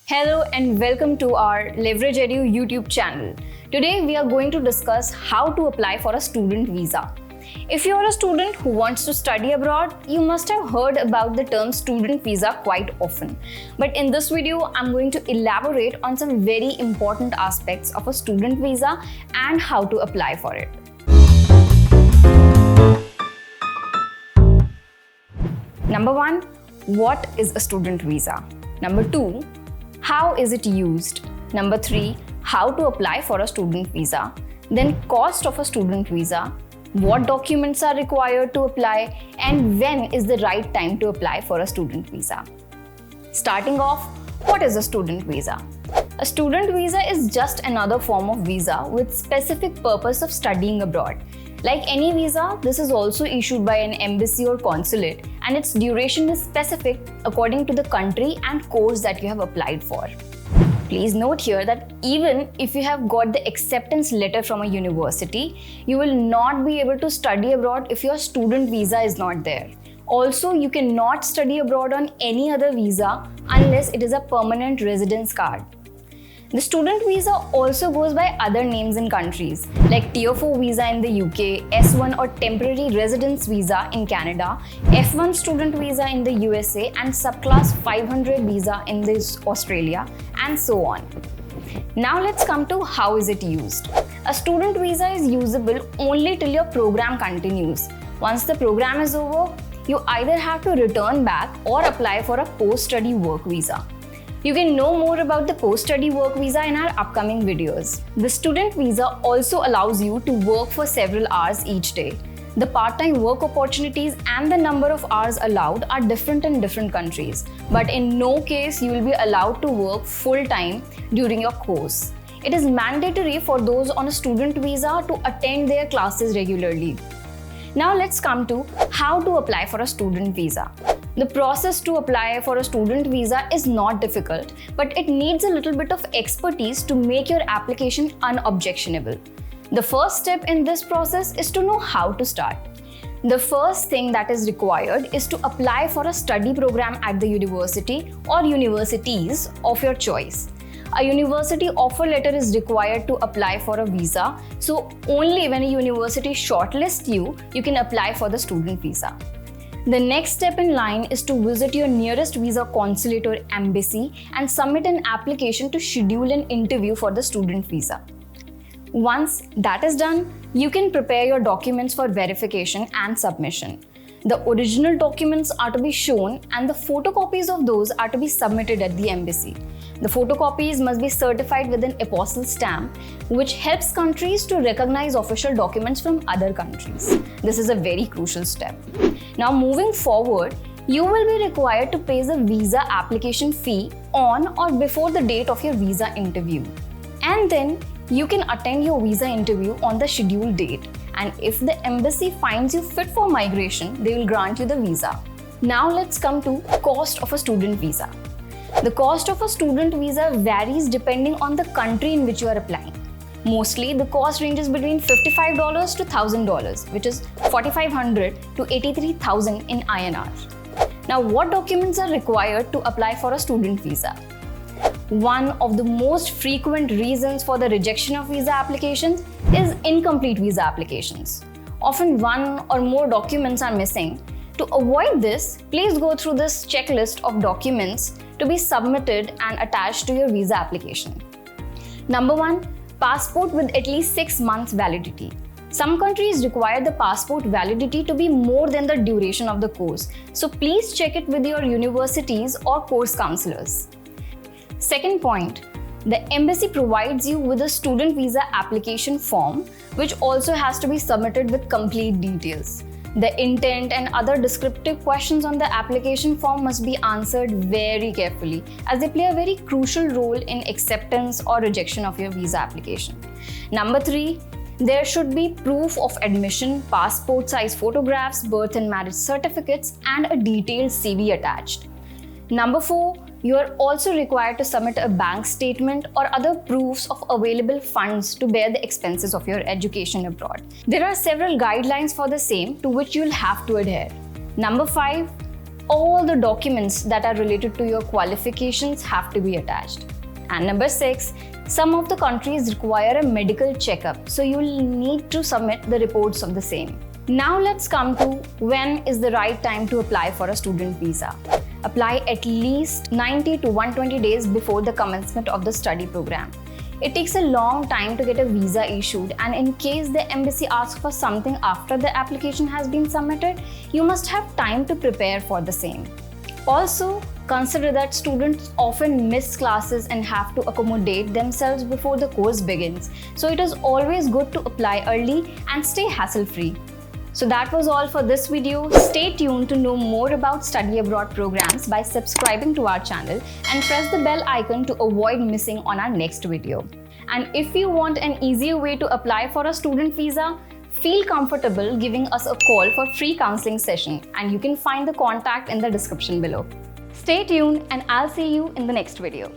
Hello and welcome to our Leverage Edu YouTube channel. Today we are going to discuss how to apply for a student visa. If you are a student who wants to study abroad, you must have heard about the term student visa quite often. But in this video, I'm going to elaborate on some very important aspects of a student visa and how to apply for it. Number 1, what is a student visa? Number 2, how is it used? Number 3, how to apply for a student visa. Then cost of a student visa, what documents are required to apply, and when is the right time to apply for a student visa. Starting off, what is a student visa? A student visa is just another form of visa with specific purpose of studying abroad. Like any visa, this is also issued by an embassy or consulate, and its duration is specific according to the country and course that you have applied for. Please note here that even if you have got the acceptance letter from a university, you will not be able to study abroad if your student visa is not there. Also, you cannot study abroad on any other visa unless it is a permanent residence card. The student visa also goes by other names in countries like Tier 4 visa in the UK, S1 or temporary residence visa in Canada, F1 student visa in the USA, and subclass 500 visa in Australia, and so on. Now let's come to how is it used. A student visa is usable only till your program continues. Once the program is over, you either have to return back or apply for a post-study work visa. You can know more about the post-study work visa in our upcoming videos. The student visa also allows you to work for several hours each day. The part-time work opportunities and the number of hours allowed are different in different countries, but in no case you will be allowed to work full-time during your course. It is mandatory for those on a student visa to attend their classes regularly. Now let's come to how to apply for a student visa. The process to apply for a student visa is not difficult, but it needs a little bit of expertise to make your application unobjectionable. The first step in this process is to know how to start. The first thing that is required is to apply for a study program at the university or universities of your choice. A university offer letter is required to apply for a visa, so only when a university shortlists you, you can apply for the student visa. The next step in line is to visit your nearest visa consulate or embassy and submit an application to schedule an interview for the student visa. Once that is done, you can prepare your documents for verification and submission. The original documents are to be shown and the photocopies of those are to be submitted at the embassy. The photocopies must be certified with an apostle stamp, which helps countries to recognize official documents from other countries. This is a very crucial step. Now moving forward, you will be required to pay the visa application fee on or before the date of your visa interview. And then you can attend your visa interview on the scheduled date. And if the embassy finds you fit for migration, they will grant you the visa. Now let's come to cost of a student visa. The cost of a student visa varies depending on the country in which you are applying. Mostly, the cost ranges between $55 to $1,000, which is $4,500 to $83,000 in INR. Now, what documents are required to apply for a student visa? One of the most frequent reasons for the rejection of visa applications is incomplete visa applications. Often one or more documents are missing. To avoid this, please go through this checklist of documents to be submitted and attached to your visa application. Number 1, passport with at least 6 months validity. Some countries require the passport validity to be more than the duration of the course, so please check it with your universities or course counselors. Second point, the embassy provides you with a student visa application form, which also has to be submitted with complete details. The intent and other descriptive questions on the application form must be answered very carefully, as they play a very crucial role in acceptance or rejection of your visa application. Number 3, there should be proof of admission, passport size photographs, birth and marriage certificates, and a detailed CV attached. Number 4, you are also required to submit a bank statement or other proofs of available funds to bear the expenses of your education abroad. There are several guidelines for the same to which you will have to adhere. Number 5, all the documents that are related to your qualifications have to be attached. And number 6, some of the countries require a medical checkup, so you'll need to submit the reports of the same. Now let's come to when is the right time to apply for a student visa. Apply at least 90 to 120 days before the commencement of the study program. It takes a long time to get a visa issued, and in case the embassy asks for something after the application has been submitted, you must have time to prepare for the same. Also, consider that students often miss classes and have to accommodate themselves before the course begins. So it is always good to apply early and stay hassle-free. So that was all for this video. Stay tuned to know more about study abroad programs by subscribing to our channel and press the bell icon to avoid missing on our next video. And if you want an easier way to apply for a student visa, feel comfortable giving us a call for free counseling session, and you can find the contact in the description below. Stay tuned and I'll see you in the next video.